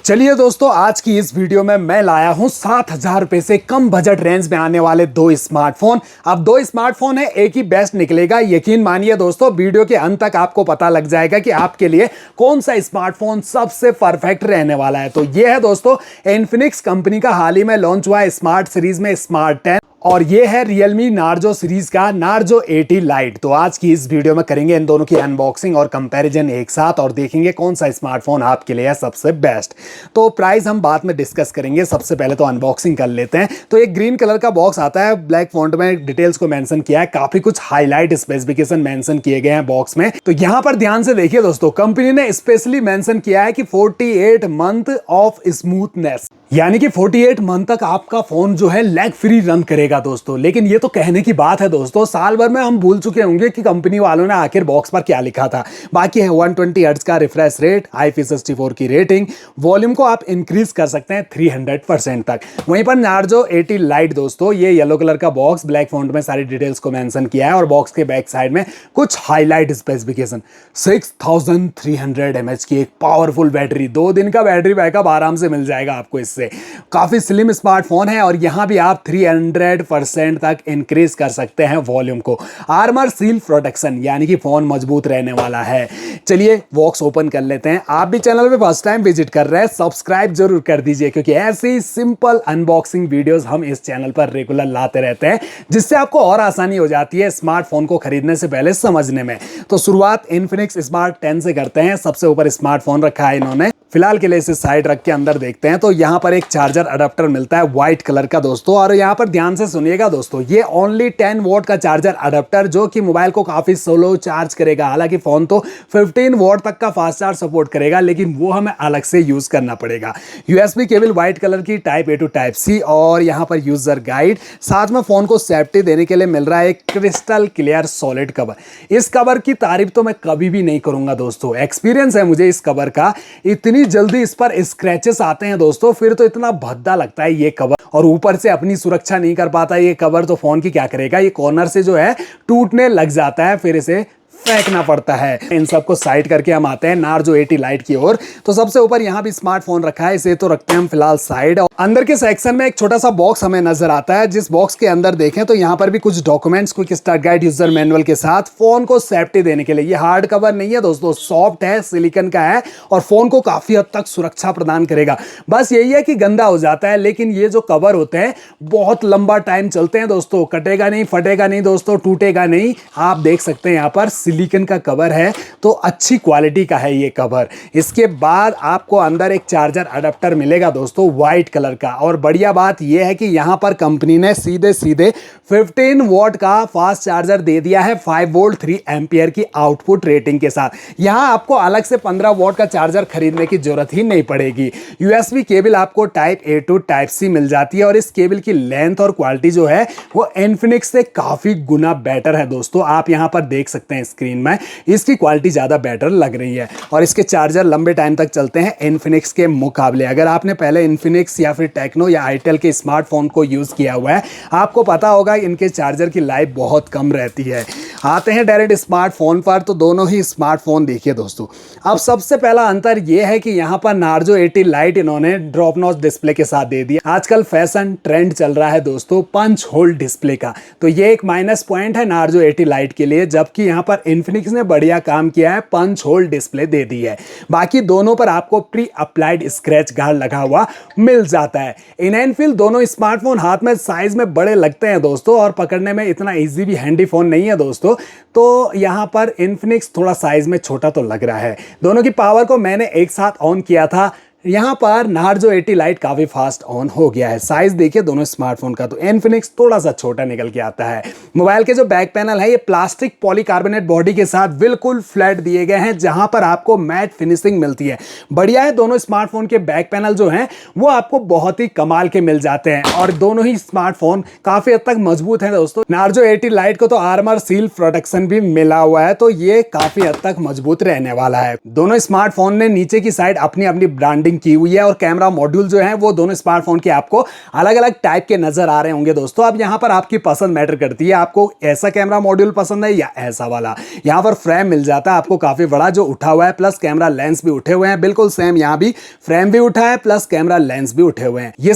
चलिए दोस्तों, आज की इस वीडियो में मैं लाया हूं 7,000 रुपए से कम बजट रेंज में आने वाले दो स्मार्टफोन। अब दो स्मार्टफोन है, एक ही बेस्ट निकलेगा। यकीन मानिए दोस्तों, वीडियो के अंत तक आपको पता लग जाएगा कि आपके लिए कौन सा स्मार्टफोन सबसे परफेक्ट रहने वाला है। तो ये है दोस्तों इन्फिनिक्स कंपनी का हाल ही में लॉन्च हुआ है स्मार्ट सीरीज में स्मार्ट 10, और ये है रियलमी नार्जो सीरीज का नार्जो 80 लाइट। तो आज की इस वीडियो में करेंगे इन दोनों की अनबॉक्सिंग और कंपैरिजन एक साथ, और देखेंगे कौन सा स्मार्टफोन आपके लिए है सबसे बेस्ट। तो प्राइस हम बाद में डिस्कस करेंगे, सबसे पहले तो अनबॉक्सिंग कर लेते हैं। तो एक ग्रीन कलर का बॉक्स आता है, ब्लैक फॉन्ट में डिटेल्स को मेंशन किया है, काफी कुछ हाईलाइट स्पेसिफिकेशन मेंशन किए गए हैं बॉक्स में। तो यहां पर ध्यान से देखिए दोस्तों, कंपनी ने स्पेशली मेंशन किया है कि 48 मंथ ऑफ स्मूथनेस, यानी कि 48 मंथ तक आपका फोन जो है लैग फ्री रन करेगा दोस्तों। लेकिन ये तो कहने की बात है दोस्तों, साल भर में हम भूल चुके होंगे कि कंपनी वालों ने आखिर बॉक्स पर क्या लिखा था। बाकी है 120 हर्ट्ज का रिफ्रेश रेट, IP64 की रेटिंग, वॉल्यूम को आप इंक्रीज कर सकते हैं 300% तक। वहीं पर नार्जो 80 लाइट दोस्तों, ये येलो कलर का बॉक्स, ब्लैक फॉन्ट में सारी डिटेल्स को मेंशन किया है, और बॉक्स के बैक साइड में कुछ हाईलाइट स्पेसिफिकेशन। 6300 mAh की एक पावरफुल बैटरी, 2 दिन का बैटरी बैकअप आराम से मिल जाएगा आपको इससे। काफी स्लिम स्मार्टफोन है, और यहां भी आप 300% तक इंक्रीज कर सकते हैं वॉल्यूम को। आर्मर सील प्रोटेक्शन, यानी कि फोन मजबूत रहने वाला है। चलिए बॉक्स ओपन कर लेते हैं। आप भी चैनल पे फर्स्ट टाइम विजिट कर रहे हैं, सब्सक्राइब जरूर कर दीजिए, क्योंकि ऐसी सिंपल अनबॉक्सिंग वीडियोस हम इस चैनल पर रेगुलर लाते रहते हैं, जिससे आपको और आसानी हो जाती है स्मार्टफोन को खरीदने से पहले समझने में। तो शुरुआत इन्फिनिक्स स्मार्ट 10 से करते हैं। सबसे ऊपर स्मार्टफोन रखा है इन्होंने, फिलहाल के लिए इसे साइड रख के अंदर देखते हैं। तो यहां पर एक चार्जर अडेप्टर मिलता है व्हाइट कलर का दोस्तों, और यहां पर ध्यान से सुनिएगा दोस्तों, ये ओनली 10 वॉट का चार्जर अडेप्टर, जो कि मोबाइल को काफी स्लो चार्ज करेगा। हालांकि फोन तो 15 वॉट तक का फास्ट चार्ज सपोर्ट करेगा, लेकिन वो हमें अलग से यूज करना पड़ेगा। USB केबल व्हाइट कलर की type A to type C, और यहां पर यूजर गाइड, साथ में फोन को सेफ्टी देने के लिए मिल रहा है एक क्रिस्टल क्लियर सॉलिड कवर। इस कवर की तारीफ तो मैं कभी भी नहीं करूंगा दोस्तों, एक्सपीरियंस है मुझे इस कवर का। इतनी जल्दी इस पर स्क्रैचेस आते हैं दोस्तों, फिर तो इतना भद्दा लगता है ये कवर, और ऊपर से अपनी सुरक्षा नहीं कर पाता ये कवर, तो फोन की क्या करेगा। ये कॉर्नर से जो है टूटने लग जाता है, फिर इसे फेंकना पड़ता है। इन सबको साइड करके हम आते हैं नार्जो 80 लाइट की ओर। तो सबसे ऊपर यहां भी स्मार्टफोन रखा है, इसे तो रखते हैं हम फिलहाल साइड। और अंदर के सेक्शन में एक छोटा सा बॉक्स हमें नजर आता है, जिस बॉक्स के अंदर देखें तो यहां पर भी कुछ documents, quick start guide, user manual के साथ फोन को सेफ्टी देने के लिए। ये हार्ड कवर नहीं है दोस्तों, सॉफ्ट है, सिलिकॉन का है, और फोन को काफी हद तक सुरक्षा प्रदान करेगा। बस यही है कि गंदा हो जाता है, लेकिन ये जो कवर होते हैं बहुत लंबा टाइम चलते हैं दोस्तों, कटेगा नहीं, फटेगा नहीं दोस्तों, टूटेगा नहीं। आप देख सकते हैं यहां पर सिलिकॉन का कवर है, तो अच्छी क्वालिटी का है ये कवर। इसके बाद आपको अंदर एक चार्जर अडेप्टर मिलेगा दोस्तों व्हाइट कलर का, और बढ़िया बात यह है कि यहां पर कंपनी ने सीधे सीधे 15 वॉट का फास्ट चार्जर दे दिया है 5 वोल्ट 3 एम्पियर की आउटपुट रेटिंग के साथ। यहां आपको अलग से 15 वॉट का चार्जर खरीदने की जरूरत ही नहीं पड़ेगी। USB केबल आपको type A to type C मिल जाती है, और इस केबल की लेंथ और क्वालिटी जो है वो इन्फिनिक्स से काफी गुना बेटर है दोस्तों। आप यहां पर देख सकते हैं स्क्रीन में, इसकी क्वालिटी ज्यादा बेटर लग रही है, और इसके चार्जर लंबे टाइम तक चलते हैं इन्फिनिक्स के मुकाबले। अगर आपने पहले इन्फिनिक्स या फिर टेक्नो या आईटेल के स्मार्टफोन को यूज किया हुआ है, आपको पता होगा इनके चार्जर की लाइफ बहुत कम रहती है। आते हैं डायरेक्ट स्मार्टफोन पर, तो दोनों ही स्मार्टफोन देखिए दोस्तों। अब सबसे पहला अंतर यह है कि यहां पर नार्जो 80 लाइट इन्होंने ड्रॉप नॉच डिस्प्ले के साथ दे दिया। आजकल फैशन ट्रेंड चल रहा है दोस्तों पंच होल डिस्प्ले का, तो ये एक माइनस पॉइंट है नार्जो 80 लाइट के लिए, जबकि यहां पर इन्फिनिक्स ने बढ़िया काम किया है, पंच होल डिस्प्ले दे दी है। बाकी दोनों पर आपको प्री अप्लाइड स्क्रैच गार्ड लगा हुआ मिल जाता है। इन एंड फील दोनों स्मार्टफोन हाथ में साइज में बड़े लगते हैं दोस्तों, और पकड़ने में इतना इजी भी हैंडी फोन नहीं है दोस्तों। तो यहां पर इन्फिनिक्स थोड़ा साइज में छोटा तो लग रहा है। दोनों की पावर को मैंने एक साथ ऑन किया था, यहां पर नार्जो 80 लाइट काफी फास्ट ऑन हो गया है। साइज देखिए दोनों स्मार्टफोन का, तो इन्फिनिक्स थोड़ा सा छोटा निकल के आता है। मोबाइल के जो बैक पैनल है, ये प्लास्टिक पॉलीकार्बोनेट बॉडी के साथ बिल्कुल फ्लैट दिए गए हैं, जहां पर आपको मैट फिनिशिंग मिलती है। बढ़िया है, दोनों स्मार्टफोन के बैक पैनल जो हैं वो आपको बहुत ही कमाल के मिल जाते हैं, और दोनों ही स्मार्टफोन काफी हद तक मजबूत है दोस्तों। नार्जो 80 लाइट को तो आर्मर सील प्रोटेक्शन भी मिला हुआ है, तो ये काफी हद तक मजबूत रहने वाला है। दोनों स्मार्टफोन ने नीचे की साइड अपनी अपनी ब्रांडिंग ब्रांडिंग की हुई है और कैमरा मॉड्यूल जो है वो दोनों स्मार्टफोन के आपको अलग अलग टाइप के नजर आ रहे होंगे दोस्तों। अब यहाँ पर आपकी पसंद मैटर करती है, आपको ऐसा कैमरा मॉड्यूल पसंद है या ऐसा वाला। यहाँ पर फ्रेम मिल जाता है आपको काफी बड़ा जो उठा हुआ है, प्लस कैमरा लेंस भी उठे हुए हैं, बिल्कुल सेम यहाँ भी फ्रेम भी उठा है प्लस कैमरा लेंस भी उठे हुए हैं। ये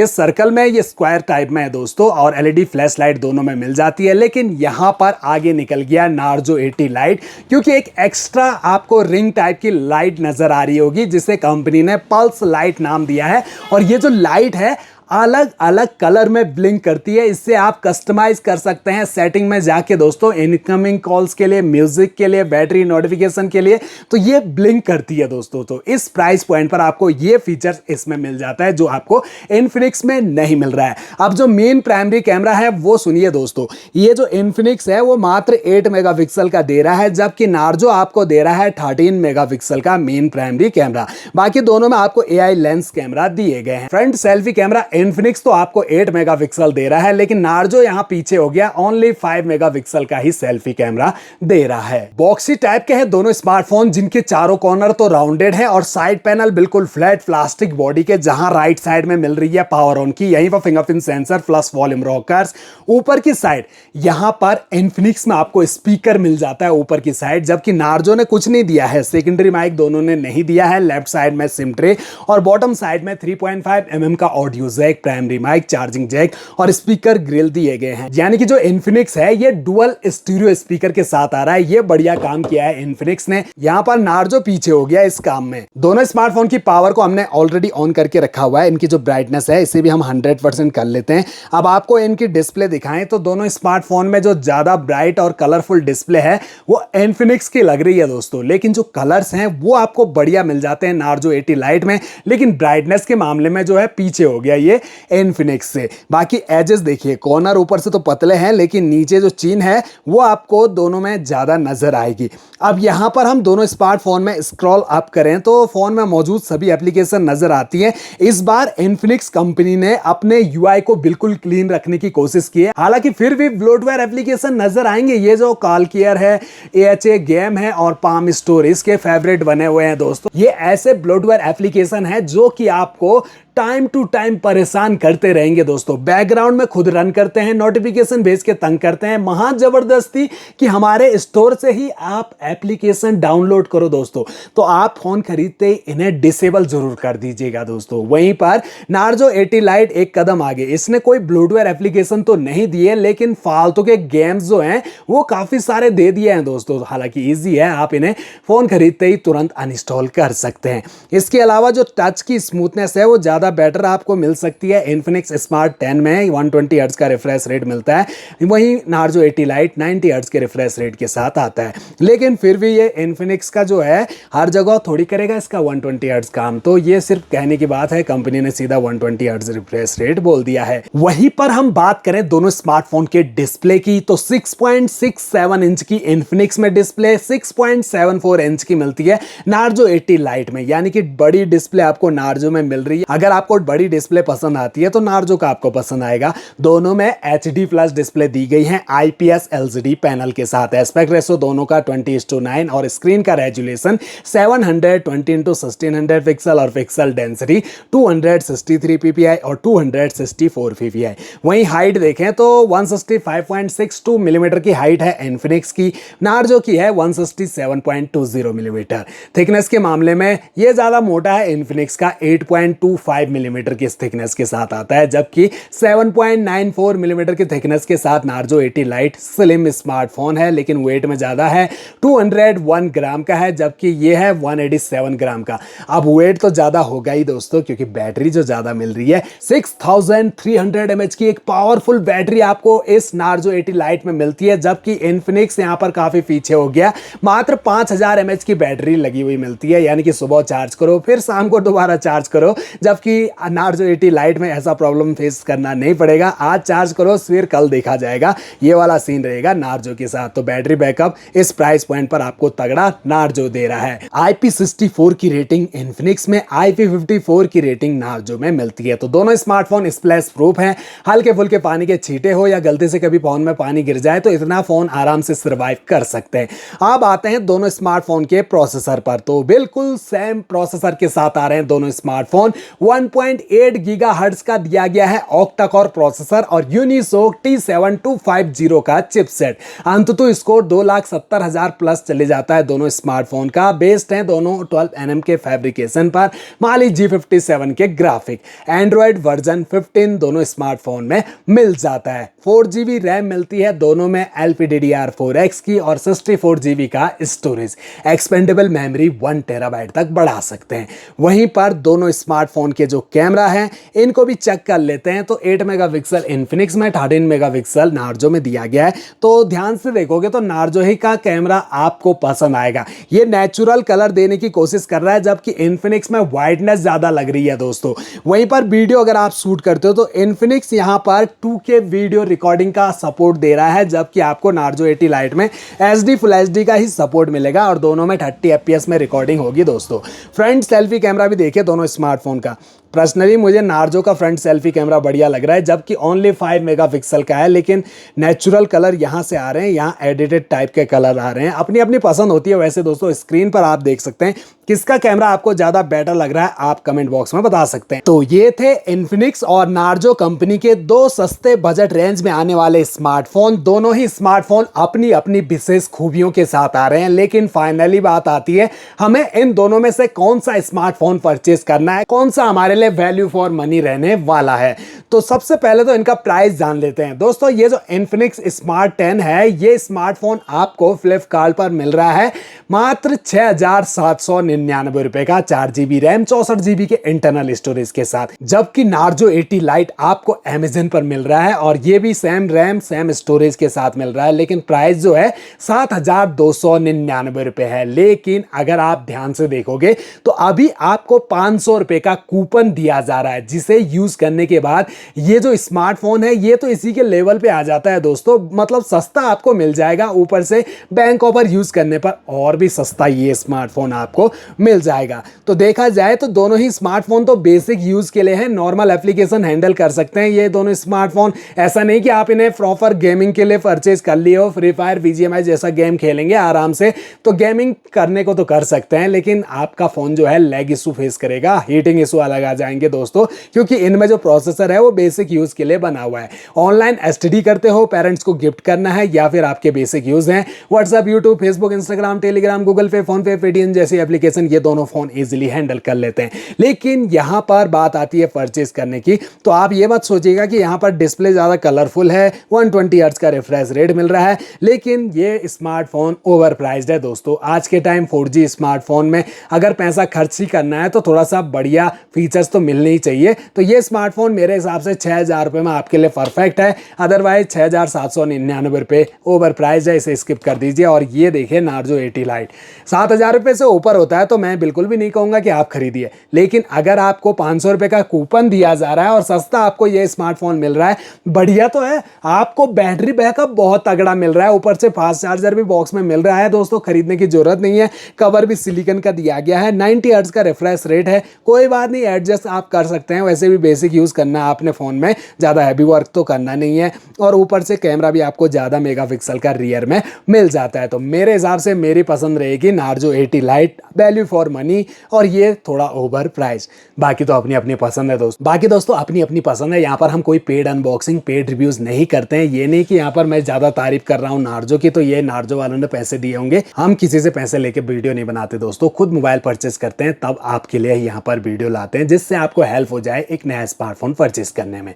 सर्कल में, ये स्क्वायर टाइप में है दोस्तों, और एलईडी फ्लैश लाइट दोनों में मिल जाती है। लेकिन यहां पर आगे निकल गया नार्जो 80 लाइट, क्योंकि एक एक्स्ट्रा आपको रिंग टाइप की लाइट नजर आ रही होगी जिसे कंपनी ने पल्स लाइट नाम दिया है। और ये जो लाइट है अलग अलग कलर में ब्लिंक करती है। इससे आप कस्टमाइज कर सकते हैं सेटिंग में जाके दोस्तों, इनकमिंग कॉल्स के लिए, म्यूजिक के लिए, बैटरी नोटिफिकेशन के लिए, तो ये ब्लिंक करती है दोस्तों। तो इस प्राइस पॉइंट पर आपको ये फीचर्स इसमें मिल जाता है जो आपको इन्फिनिक्स में नहीं मिल रहा है। अब जो मेन प्राइमरी कैमरा है वो सुनिए दोस्तों, ये जो इन्फिनिक्स है वो मात्र 8 मेगापिक्सल का दे रहा है, जबकि नार्जो आपको दे रहा है 13 मेगापिक्सल का मेन प्राइमरी कैमरा। बाकी दोनों में आपको एआई लेंस कैमरा दिए गए हैं। फ्रंट सेल्फी कैमरा इन्फिनिक्स तो आपको 8 मेगापिक्सल दे रहा है, लेकिन नार्जो यहां पीछे हो गया, ओनली 5 मेगापिक्सल का ही सेल्फी कैमरा दे रहा है। बॉक्सी टाइप के हैं दोनों स्मार्टफोन, जिनके चारों कॉर्नर तो राउंडेड है और साइड पैनल बिल्कुल फ्लैट प्लास्टिक बॉडी के, जहां राइट साइड में मिल रही है पावर ऑन की, यहीं पर fingerprint sensor plus volume rockers. ऊपर की साइड यहां पर इन्फिनिक्स में आपको स्पीकर मिल जाता है ऊपर की साइड, जबकि नार्जो ने कुछ नहीं दिया है, सेकेंडरी माइक दोनों ने नहीं दिया है। लेफ्ट साइड में सिम ट्रे और बॉटम साइड में 3.5 mm का audio jack, primary mic, charging jack और स्पीकर ग्रिल दिए गए हैं। यानी कि जो इन्फिनिक्स है ये डुअल स्टीरियो स्पीकर के साथ आ रहा है। ये बढ़िया काम किया है इन्फिनिक्स ने। यहां पर नार्जो पीछे हो गया इस काम में। दोनों स्मार्टफोन की पावर को हमने ऑलरेडी ऑन करके रखा हुआ है। इनकी जो ब्राइटनेस है इसे भी हम 100% कर लेते हैं। अब आपको इनकी डिस्प्ले दिखाएं तो दोनों स्मार्टफोन में जो ज्यादा ब्राइट और कलरफुल डिस्प्ले है वो इन्फिनिक्स की लग रही है दोस्तों, लेकिन जो कलर्स हैं वो आपको बढ़िया मिल जाते हैं नार्जो 80 लाइट में। लेकिन ब्राइटनेस के मामले में जो है पीछे हो गया ये इन्फिनिक्स से। बाकी एजेस देखिए, कॉर्नर ऊपर से तो पतले हैं, लेकिन नीचे जो चीन है वो आपको दोनों में ज्यादा नजर आएगी। अब यहां पर हम दोनों स्मार्टफोन में स्क्रॉल अप करें तो फोन में मौजूद सभी एप्लीकेशन नजर आती है। इस बार इन्फिनिक्स कंपनी ने अपने यूआई को बिल्कुल क्लीन रखने की कोशिश की है, हालांकि फिर भी ब्लोटवेयर एप्लीकेशन नजर आएंगे। ये जो कॉल केयर है, AHA गेम है और पाम स्टोर इसके फेवरेट बने हुए हैं दोस्तों। ये ऐसे ब्लोटवेयर एप्लीकेशन है जो कि आपको टाइम टू टाइम परेशान करते रहेंगे दोस्तों। बैकग्राउंड में खुद रन करते हैं, नोटिफिकेशन भेज के तंग करते हैं, महा जबरदस्ती कि हमारे स्टोर से ही आप एप्लीकेशन डाउनलोड करो दोस्तों। तो आप फोन खरीदते ही इन्हें डिसेबल जरूर कर दीजिएगा दोस्तों। वहीं पर नार्जो 80 लाइट एक कदम आगे, इसने कोई ब्लोटवेयर एप्लीकेशन तो नहीं दिए, लेकिन फालतू के गेम्स जो हैं वो काफी सारे दे दिए हैं दोस्तों। हालांकि इजी है, आप इन्हें फोन खरीदते ही तुरंत अनइंस्टॉल कर सकते हैं। इसके अलावा जो टच की स्मूथनेस है वो ज्यादा बेटर आपको मिल सकती है इन्फिनिक्स स्मार्ट 10 में। 120 हर्ट्ज का रिफ्रेश रेट मिलता है, वहीं नार्जो 80 लाइट 90 हर्ट्ज के रिफ्रेश रेट के साथ आता है। लेकिन फिर भी ये इन्फिनिक्स का जो है हर जगह थोड़ी करेगा इसका 120 हर्ट्ज काम, तो ये सिर्फ कहने की बात है, कंपनी ने सीधा 120 हर्ट्ज रिफ्रेश रेट बोल दिया है। वहीं पर हम बात करें दोनों स्मार्टफोन के डिस्प्ले की तो 6.67 इंच की इन्फिनिक्स में डिस्प्ले, 6.74 इंच की मिलती है नार्जो 80 लाइट में, यानी कि बड़ी डिस्प्ले आपको नार्जो में मिल रही है। अगर आपको बड़ी डिस्प्ले पसंद आती है तो नार्जो का आपको पसंद आएगा। दोनों में HD प्लस डिस्प्ले दी गई है IPS LCD पैनल के साथ। एस्पेक्ट रेशो दोनों का 20:9 और स्क्रीन का रेजुलेशन 720x1600 पिक्सल और पिक्सल डेंसिटी 263 ppi और 264 ppi। वहीं हाइट देखें तो 165.62 मिलीमीटर की हाइट है इन्फिनिक्स की, नार्जो की है 167.20 मिलीमीटर। थिकनेस के मामले में यह ज्यादा मोटा है, इन्फिनिक्स का 8.25 मिलीमीटर की थिकनेस के साथ आता है, जबकि 7.94 मिलीमीटर की थिकनेस के साथ नार्जो 80 लाइट स्लिम स्मार्टफोन है, लेकिन वेट में ज्यादा है, 201 ग्राम का है, जबकि यह है 187 ग्राम का। अब वेट तो ज्यादा होगा ही दोस्तों, क्योंकि बैटरी जो ज्यादा मिल रही है, 6300 mAh की एक पावरफुल बैटरी आपको इस नार्जो 80 लाइट में मिलती है, जबकि इन्फिनिक्स यहां पर काफी पीछे हो गया, मात्र 5000 mAh की बैटरी लगी हुई मिलती है। यानी कि सुबह चार्ज करो फिर शाम को दोबारा चार्ज करो, जबकि कि नार्जो 80 लाइट में ऐसा प्रॉब्लम फेस करना नहीं पड़ेगा। आज चार्ज करो फिर कल देखा जाएगा, ये वाला सीन रहेगा नार्जो के साथ। तो बैटरी बैकअप इस प्राइस पॉइंट पर आपको तगड़ा नार्जो दे रहा है। IP64 की रेटिंग इन्फिनिक्स में, IP54 की रेटिंग नार्जो में मिलती है। तो दोनों स्मार्टफोन स्प्लैश प्रूफ हैं। हल्के फुल्के पानी के छींटे हो या गलती से कभी फोन में पानी गिर जाए तो इतना फोन आराम से सर्वाइव कर सकते हैं। अब आते हैं दोनों स्मार्टफोन के प्रोसेसर पर। तो बिल्कुल सेम प्रोसेसर के साथ आ रहे हैं दोनों स्मार्टफोन। 1.8 गीगाहर्ट्ज का दिया गया है ऑक्टा कोर प्रोसेसर और यूनिसोक T7250 का चिपसेट। अंततः स्कोर 2,70,000 प्लस चले जाता है दोनों स्मार्टफोन का। बेस्ड है दोनों 12nm के फैब्रिकेशन पर, माली G57 के ग्राफिक। एंड्रॉइड वर्जन 15 दोनों स्मार्टफोन में मिल जाता है। 4GB रैम मिलती है दोनों में LPDDR4X की और 64GB का स्टोरेज। एक्सपेंडेबल मेमोरी 1 TB तक बढ़ा सकते हैं। वहीं पर दोनों स्मार्टफोन के जो कैमरा हैं इनको भी चेक कर लेते हैं। तो 8 मेगापिक्सल इन्फिनिक्स में, 13 मेगापिक्सल नार्जो में दिया गया है। तो ध्यान से देखोगे तो नार्जो ही का कैमरा आपको पसंद आएगा। ये नेचुरल कलर देने की कोशिश कर रहा है, जबकि इन्फिनिक्स में वाइटनेस ज्यादा लग रही है दोस्तों। वहीं पर वीडियो अगर आप शूट करते हो तो इन्फिनिक्स यहां पर 2K वीडियो रिकॉर्डिंग का सपोर्ट दे रहा है, जबकि आपको नार्जो 80 लाइट में HD फुल HD का ही सपोर्ट मिलेगा और दोनों में 30 FPS में रिकॉर्डिंग होगी दोस्तों। फ्रंट सेल्फी कैमरा भी देखिए दोनों स्मार्टफोन का। पर्सनली मुझे नार्जो का फ्रंट सेल्फी कैमरा बढ़िया लग रहा है, जबकि ओनली 5 मेगापिक्सल का है, लेकिन नेचुरल कलर यहाँ से आ रहे हैं, यहाँ एडिटेड टाइप के कलर आ रहे हैं। अपनी अपनी पसंद होती है। वैसे दोस्तों स्क्रीन पर आप देख सकते हैं किसका कैमरा आपको ज्यादा बेटर लग रहा है, आप कमेंट बॉक्स में बता सकते हैं। तो ये थे इन्फिनिक्स और नार्जो कंपनी के दो सस्ते बजट रेंज में आने वाले स्मार्टफोन। दोनों ही स्मार्टफोन अपनी अपनी विशेष खूबियों के साथ आ रहे हैं, लेकिन फाइनली बात आती है हमें इन दोनों में से कौन सा स्मार्टफोन परचेज करना है, कौन सा हमारे लिए वैल्यू फॉर मनी रहने वाला है। तो सबसे पहले तो इनका प्राइस जान लेते हैं दोस्तों। ये जो इन्फिनिक्स स्मार्ट 10 है, ये स्मार्टफोन आपको फ्लिपकार्ट पर मिल रहा है मात्र 6,799 रुपए का, 4GB रैम 64GB के इंटरनल स्टोरेज के साथ। जबकि नार्जो 80 लाइट आपको अमेजन पर मिल रहा है और ये भी सेम रैम सेम स्टोरेज के साथ मिल रहा है, लेकिन प्राइस जो है 7,299 रुपए है। लेकिन अगर आप ध्यान से देखोगे तो अभी आपको 500 रुपए का कूपन दिया जा रहा है, जिसे यूज करने के बाद ये जो स्मार्टफोन है ये तो इसी के लेवल पे आ जाता है दोस्तों। मतलब सस्ता आपको मिल जाएगा, ऊपर से बैंक ऑफर यूज करने पर और भी सस्ता ये स्मार्टफोन आपको मिल जाएगा। तो देखा जाए तो दोनों ही स्मार्टफोन तो बेसिक यूज के लिए है, नॉर्मल एप्लीकेशन हैंडल कर सकते हैं ये दोनों स्मार्टफोन। ऐसा नहीं कि आप इन्हें प्रॉपर गेमिंग के लिए परचेज कर लिए हो, फ्री फायर BGMI जैसा गेम खेलेंगे आराम से, तो गेमिंग करने को तो कर सकते हैं, लेकिन आपका फोन जो है लैग इशू फेस करेगा, हीटिंग इशू अलग आ जाएंगे दोस्तों, क्योंकि इनमें जो प्रोसेसर है वो बेसिक यूज के लिए बना हुआ है। ऑनलाइन STD करते हो, पेरेंट्स को गिफ्ट करना है, या फिर आपके बेसिक यूज हैं WhatsApp, YouTube, Facebook, Instagram, Telegram, Google पे, फोन पे, पेटीएम जैसी एप्लीकेशन, ये दोनों फोन इजीली हैंडल कर लेते हैं। लेकिन यहां पर बात आती है परचेज करने की, तो आप ये मत सोचिएगा कि यहां पर डिस्प्ले ज्यादा कलरफुल है, 120 हर्ट्ज का रिफ्रेश रेट मिल रहा है, लेकिन ये स्मार्टफोन ओवर प्राइस्ड है दोस्तों। आज के टाइम 4G स्मार्टफोन में अगर पैसा खर्च ही करना है तो थोड़ा सा बढ़िया फीचर्स तो मिलने ही चाहिए। तो ये स्मार्टफोन मेरे हिसाब से 6,000 रुपए में आपके लिए परफेक्ट है। अदरवाइज 6,799 रुपए ओवर प्राइस है, इसे स्किप कर दीजिए। और ये देखिए नार्जो 80 लाइट 7,000 रुपए से ऊपर होता है तो मैं बिल्कुल भी नहीं कहूंगा कि आप खरीदिए, लेकिन अगर आपको 500 रुपए का कूपन दिया जा रहा है और सस्ता आपको ये स्मार्टफोन मिल रहा है, बढ़िया तो है। आपको बैटरी बैकअप बहुत तगड़ा मिल रहा है, ऊपर से फास्ट चार्जर भी बॉक्स में मिल रहा है दोस्तों, खरीदने की जरूरत नहीं है। कवर भी सिलिकॉन का दिया गया है, 90 हर्ट्ज का रिफ्रेश रेट है, कोई बात नहीं, एडजस्ट आप कर सकते हैं। वैसे भी बेसिक यूज करना है आपने फोन में, ज्यादा हैवी वर्क तो करना नहीं है। और ऊपर से कैमरा भी आपको ज्यादा मेगापिक्सल का रियर में मिल जाता है। तो मेरे हिसाब से मेरी पसंद रहेगी Narzo 80 light, value for money, और ये थोड़ा ओवर प्राइस। बाकी तो अपनी अपनी पसंद है दोस्तों, बाकी दोस्तों अपनी अपनी पसंद है। यहाँ पर हम कोई पेड अनबॉक्सिंग, पेड रिव्यूज नहीं करते हैं। ये नहीं कि यहाँ पर मैं ज्यादा तारीफ कर रहा हूँ नार्जो की, तो ये नार्जो वालों ने पैसे दिए होंगे। हम किसी से पैसे लेके वीडियो नहीं बनाते दोस्तों, खुद मोबाइल परचेस करते हैं, तब आपके लिए यहाँ पर वीडियो लाते हैं, जिससे आपको हेल्प हो जाए एक नया स्मार्टफोन परचेस करने में।